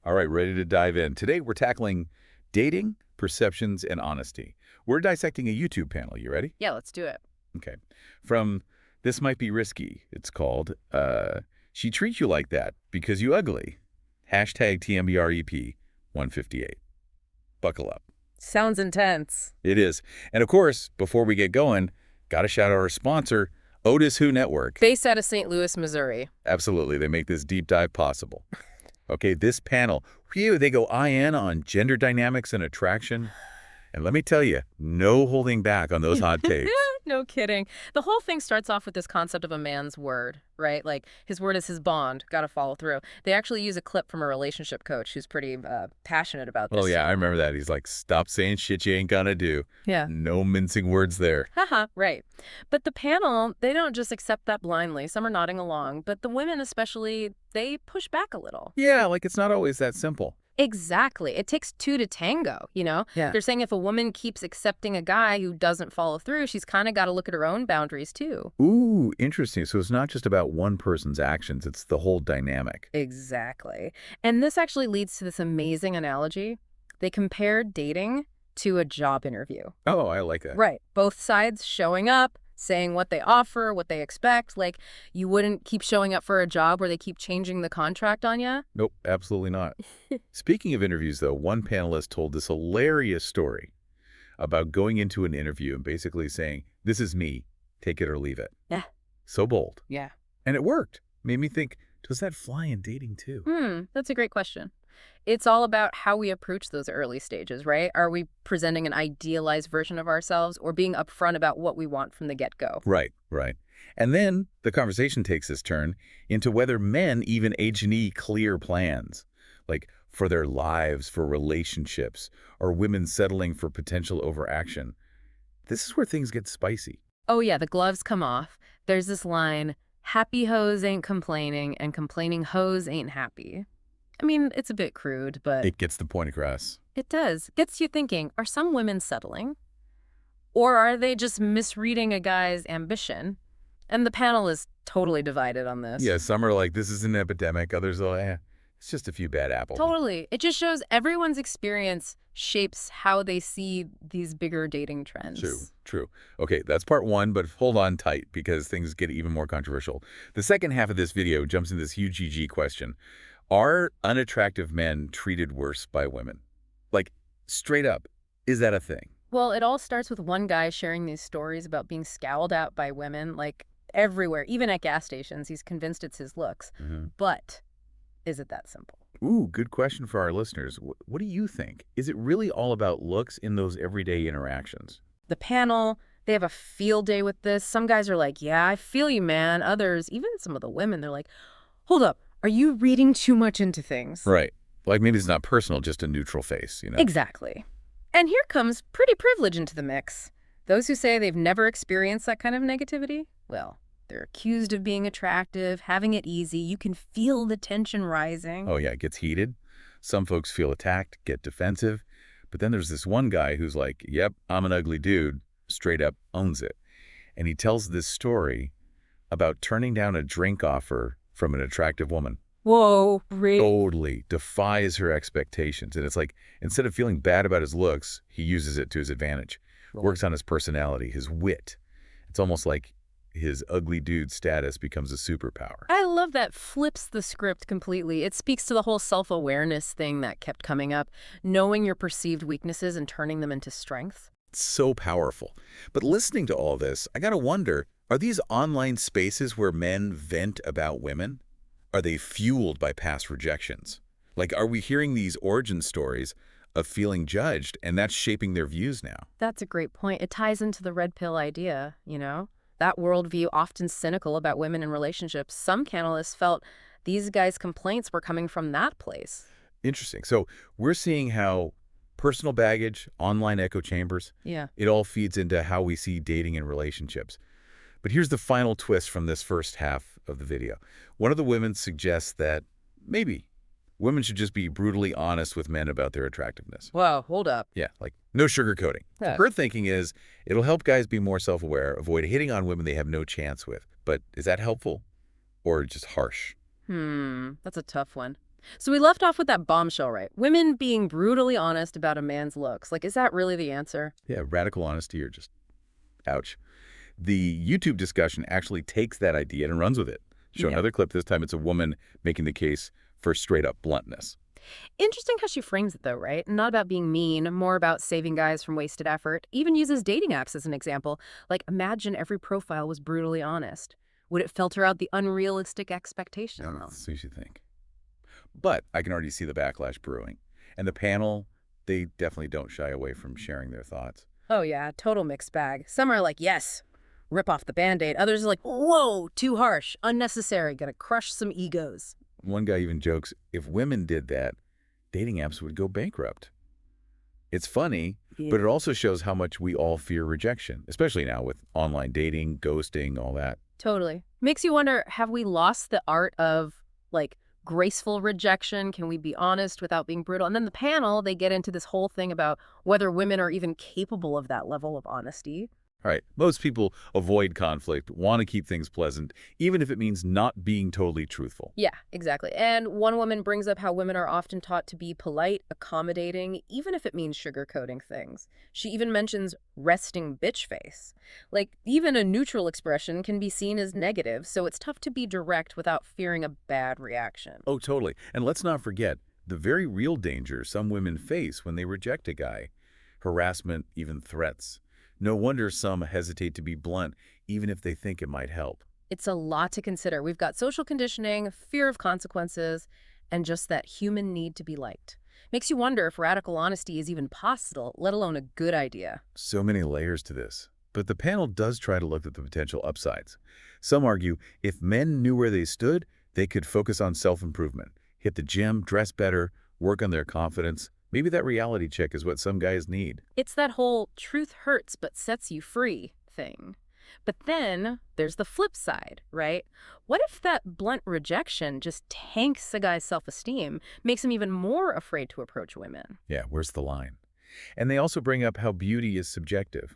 All right, ready to dive in. Today we're tackling dating, perceptions, and honesty. We're dissecting a YouTube panel. You ready? Yeah, let's do it. Okay. From This Might Be Risky, it's called, She Treats You Like That Because You Ugly. Hashtag TMBREP 158. Buckle up. Sounds intense. It is. And of course, before we get going, gotta shout out our sponsor, OtisWho Network. Based out of St. Louis, Missouri. Absolutely. They make this deep dive possible. Okay, this panel, phew, they go IN on gender dynamics and attraction. And let me tell you, no holding back on those hot takes. No kidding. The whole thing starts off with this concept of a man's word, right? Like, his word is his bond. Got to follow through. They actually use a clip from a relationship coach who's pretty passionate about this. Oh, yeah, I remember that. He's like, stop saying shit you ain't gonna do. Yeah. No mincing words there. Haha, right. But the panel, they don't just accept that blindly. Some are nodding along. But the women especially, they push back a little. Yeah, like it's not always that simple. Exactly. It takes two to tango, you know? Yeah. They're saying if a woman keeps accepting a guy who doesn't follow through, she's kind of got to look at her own boundaries, too. Ooh, interesting. So it's not just about one person's actions, it's the whole dynamic. Exactly. And this actually leads to this amazing analogy. They compared dating to a job interview. Oh, I like that. Right. Both sides showing up, saying what they offer, what they expect. Like, you wouldn't keep showing up for a job where they keep changing the contract on you. Nope, absolutely not. Speaking of interviews, though, one panelist told this hilarious story about going into an interview and basically saying, this is me, take it or leave it. Yeah. So bold. Yeah. And it worked. Made me think, does that fly in dating too? That's a great question. It's all about how we approach those early stages, right? Are we presenting an idealized version of ourselves or being upfront about what we want from the get-go? Right, right. And then the conversation takes this turn into whether men even H&E clear plans, like for their lives, for relationships, or women settling for potential overaction. This is where things get spicy. Oh yeah, the gloves come off. There's this line, happy hoes ain't complaining and complaining hoes ain't happy. I mean, it's a bit crude, but It gets the point across. it does. Gets you thinking, are some women settling? Or are they just misreading a guy's ambition? And the panel is totally divided on this. Yeah, some are like, this is an epidemic. Others are like, it's just a few bad apples. Totally. It just shows everyone's experience shapes how they see these bigger dating trends. True, true. Okay, that's part one, but hold on tight because things get even more controversial. The second half of this video jumps into this huge GG question. Are unattractive men treated worse by women? Like, straight up, is that a thing? Well, it all starts with one guy sharing these stories about being scowled at by women, like everywhere, even at gas stations. He's convinced it's his looks. But is it that simple? Ooh, good question for our listeners. What do you think? Is it really all about looks in those everyday interactions? The panel, they have a field day with this. Some guys are like, yeah, I feel you, man. Others, even some of the women, they're like, hold up. Are you reading too much into things? Right. Like maybe it's not personal, just a neutral face, you know? Exactly. And here comes pretty privilege into the mix. Those who say they've never experienced that kind of negativity, well, they're accused of being attractive, having it easy. You can feel the tension rising. Oh, yeah, it gets heated. Some folks feel attacked, get defensive. But then there's this one guy who's like, yep, I'm an ugly dude, straight up owns it. And he tells this story about turning down a drink offer from an attractive woman. Whoa, really? Totally defies her expectations. And it's like, instead of feeling bad about his looks, he uses it to his advantage. Works on his personality, his wit. It's almost like his ugly dude status becomes a superpower. I love that. Flips the script completely. It speaks to the whole self-awareness thing that kept coming up, knowing your perceived weaknesses and turning them into strengths. It's so powerful. But listening to all this, I gotta wonder, are these online spaces where men vent about women? Are they fueled by past rejections? Like, are we hearing these origin stories of feeling judged, and that's shaping their views now? That's a great point. It ties into the red pill idea, you know? That worldview, often cynical about women in relationships. Some panelists felt these guys' complaints were coming from that place. Interesting. So we're seeing how personal baggage, online echo chambers, it all feeds into how we see dating and relationships. But here's the final twist from this first half of the video. One of the women suggests that maybe women should just be brutally honest with men about their attractiveness. Whoa, hold up. Yeah, like no sugarcoating. Yeah. Her thinking is it'll help guys be more self-aware, avoid hitting on women they have no chance with. But is that helpful or just harsh? That's a tough one. So we left off with that bombshell, right? Women being brutally honest about a man's looks. Like, is that really the answer? Yeah, radical honesty or just ouch. The YouTube discussion actually takes that idea and runs with it. Show Yeah. another clip. This time it's a woman making the case for straight-up bluntness. Interesting how she frames it, though, right? Not about being mean, more about saving guys from wasted effort. Even uses dating apps as an example. Like, imagine every profile was brutally honest. Would it filter out the unrealistic expectations? So you should think. But I can already see the backlash brewing. And the panel, they definitely don't shy away from sharing their thoughts. Oh, yeah, total mixed bag. Some are like, yes, rip off the Band-Aid. Others are like, whoa, too harsh, unnecessary, gonna crush some egos. One guy even jokes, if women did that, dating apps would go bankrupt. It's funny, but it also shows how much we all fear rejection, especially now with online dating, ghosting, all that. Totally. Makes you wonder, have we lost the art of, like, graceful rejection? Can we be honest without being brutal? And then the panel, they get into this whole thing about whether women are even capable of that level of honesty. All right, most people avoid conflict, want to keep things pleasant, even if it means not being totally truthful. Yeah, exactly. And one woman brings up how women are often taught to be polite, accommodating, even if it means sugarcoating things. She even mentions resting bitch face. Like, even a neutral expression can be seen as negative, so it's tough to be direct without fearing a bad reaction. Oh, totally. And let's not forget the very real danger some women face when they reject a guy. Harassment, even threats. No wonder some hesitate to be blunt, even if they think it might help. It's a lot to consider. We've got social conditioning, fear of consequences, and just that human need to be liked. Makes you wonder if radical honesty is even possible, let alone a good idea. So many layers to this. But the panel does try to look at the potential upsides. Some argue if men knew where they stood, they could focus on self-improvement, hit the gym, dress better, work on their confidence. Maybe that reality check is what some guys need. It's that whole truth hurts but sets you free thing. But then there's the flip side, right? What if that blunt rejection just tanks a guy's self-esteem, makes him even more afraid to approach women? Yeah, where's the line? And they also bring up how beauty is subjective.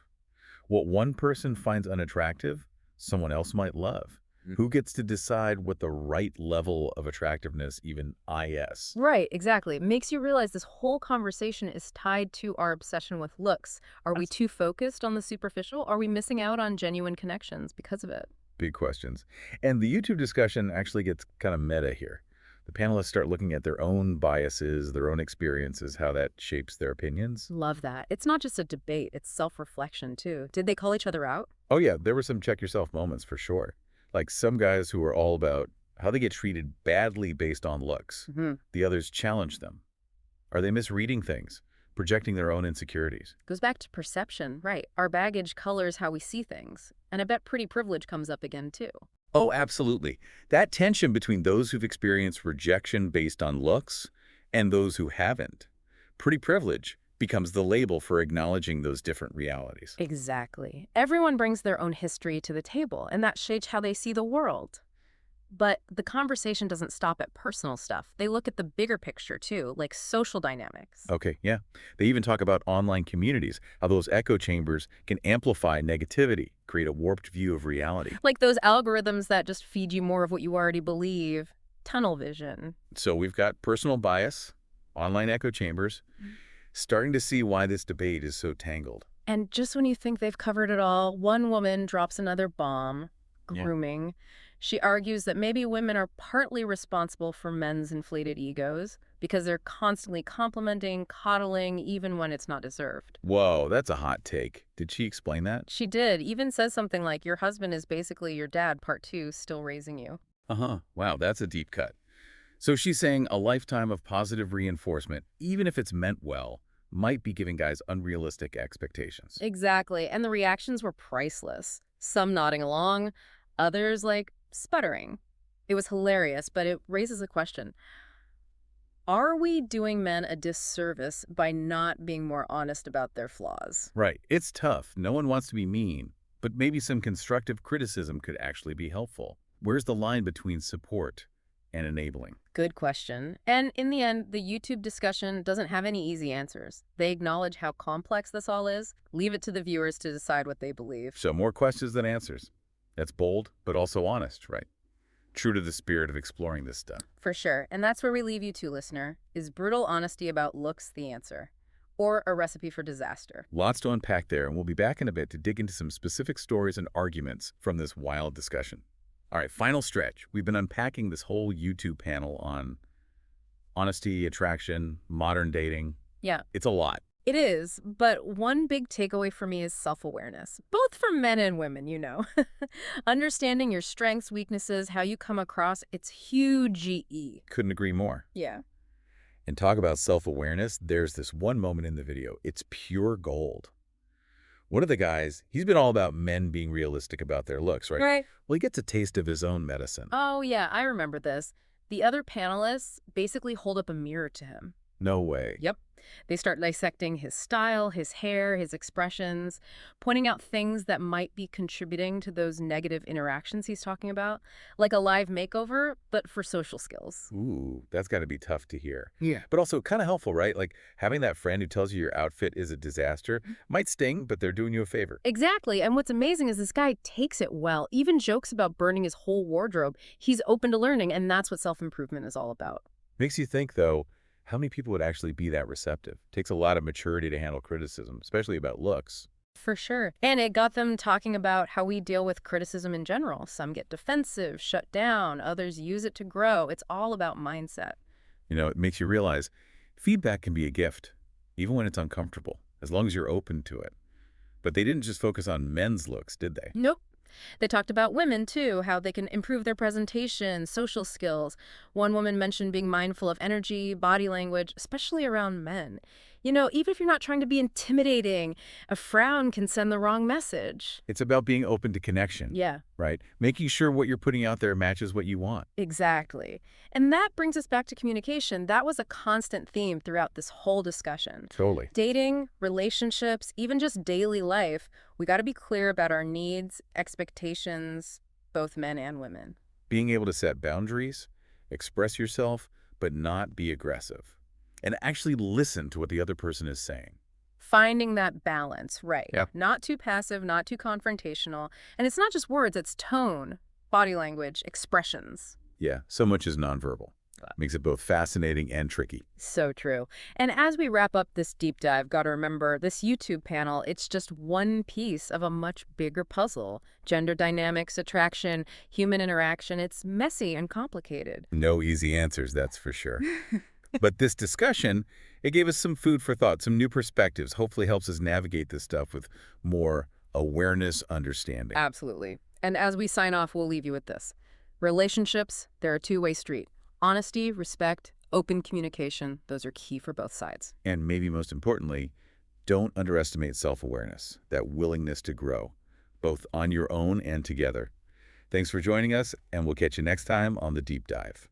What one person finds unattractive, someone else might love. Who gets to decide what the right level of attractiveness even is? Right, exactly. It makes you realize this whole conversation is tied to our obsession with looks. Are we too focused on the superficial? Are we missing out on genuine connections because of it? Big questions. And the YouTube discussion actually gets kind of meta here. The panelists start looking at their own biases, their own experiences, how that shapes their opinions. Love that. It's not just a debate, it's self-reflection too. Did they call each other out? Oh yeah, there were some check yourself moments for sure. Like some guys who are all about how they get treated badly based on looks. The others challenge them. Are they misreading things, projecting their own insecurities? Goes back to perception, right. Our baggage colors how we see things. And I bet pretty privilege comes up again too. Oh, absolutely. That tension between those who've experienced rejection based on looks and those who haven't. Pretty privilege becomes the label for acknowledging those different realities. Exactly. Everyone brings their own history to the table, and that shapes how they see the world. But the conversation doesn't stop at personal stuff. They look at the bigger picture, too, like social dynamics. Okay, yeah. They even talk about online communities, how those echo chambers can amplify negativity, create a warped view of reality. Like those algorithms that just feed you more of what you already believe. Tunnel vision. So we've got personal bias, online echo chambers, starting to see why this debate is so tangled. And just when you think they've covered it all, one woman drops another bomb, grooming. Yeah. She argues that maybe women are partly responsible for men's inflated egos because they're constantly complimenting, coddling, even when it's not deserved. Whoa, that's a hot take. Did she explain that? She did. Even says something like, your husband is basically your dad, part 2, still raising you. Wow, that's a deep cut. So she's saying a lifetime of positive reinforcement, even if it's meant well, might be giving guys unrealistic expectations. Exactly. And the reactions were priceless. Some nodding along, others like sputtering. It was hilarious, but it raises a question. Are we doing men a disservice by not being more honest about their flaws? Right. It's tough. No one wants to be mean, but maybe some constructive criticism could actually be helpful. Where's the line between support and enabling? Good question. And in the end, the YouTube discussion doesn't have any easy answers. They acknowledge how complex this all is, leave it to the viewers to decide what they believe. So more questions than answers. That's bold, but also honest, right? True to the spirit of exploring this stuff. For sure. And that's where we leave you too, listener. Is brutal honesty about looks the answer? Or a recipe for disaster? Lots to unpack there, and we'll be back in a bit to dig into some specific stories and arguments from this wild discussion. All right, final stretch. We've been unpacking this whole YouTube panel on honesty, attraction, modern dating. Yeah. It's a lot. It is, but one big takeaway for me is self-awareness, both for men and women, you know. Understanding your strengths, weaknesses, how you come across, it's huge. Couldn't agree more. Yeah. And talk about self-awareness, there's this one moment in the video. It's pure gold. One of the guys, he's been all about men being realistic about their looks, right? Right. Well, he gets a taste of his own medicine. Oh, yeah, I remember this. The other panelists basically hold up a mirror to him. No way. Yep. They start dissecting his style, his hair, his expressions, pointing out things that might be contributing to those negative interactions he's talking about, like a live makeover, but for social skills. Ooh, that's got to be tough to hear. Yeah. But also kind of helpful, right? Like having that friend who tells you your outfit is a disaster might sting, but they're doing you a favor. Exactly. And what's amazing is this guy takes it well, even jokes about burning his whole wardrobe. He's open to learning, and that's what self-improvement is all about. Makes you think, though, how many people would actually be that receptive? Takes a lot of maturity to handle criticism, especially about looks. For sure. And it got them talking about how we deal with criticism in general. Some get defensive, shut down, others use it to grow. It's all about mindset. You know, it makes you realize feedback can be a gift, even when it's uncomfortable, as long as you're open to it. But they didn't just focus on men's looks, did they? Nope. They talked about women, too, how they can improve their presentation, social skills. One woman mentioned being mindful of energy, body language, especially around men. You know, even if you're not trying to be intimidating, a frown can send the wrong message. It's about being open to connection. Yeah. Right? Making sure what you're putting out there matches what you want. Exactly. And that brings us back to communication. That was a constant theme throughout this whole discussion. Totally. Dating, relationships, even just daily life, we got to be clear about our needs, expectations, both men and women. Being able to set boundaries, express yourself, but not be aggressive. And actually listen to what the other person is saying. Finding that balance, right. Yep. Not too passive, not too confrontational. And it's not just words, it's tone, body language, expressions. Yeah, so much is nonverbal. Makes it both fascinating and tricky. So true. And as we wrap up this deep dive, got to remember this YouTube panel, it's just one piece of a much bigger puzzle. Gender dynamics, attraction, human interaction, it's messy and complicated. No easy answers, that's for sure. But this discussion, it gave us some food for thought, some new perspectives, hopefully helps us navigate this stuff with more awareness, understanding. Absolutely. And as we sign off, we'll leave you with this. Relationships, they're a two-way street. Honesty, respect, open communication, those are key for both sides. And maybe most importantly, don't underestimate self-awareness, that willingness to grow, both on your own and together. Thanks for joining us, and we'll catch you next time on The Deep Dive.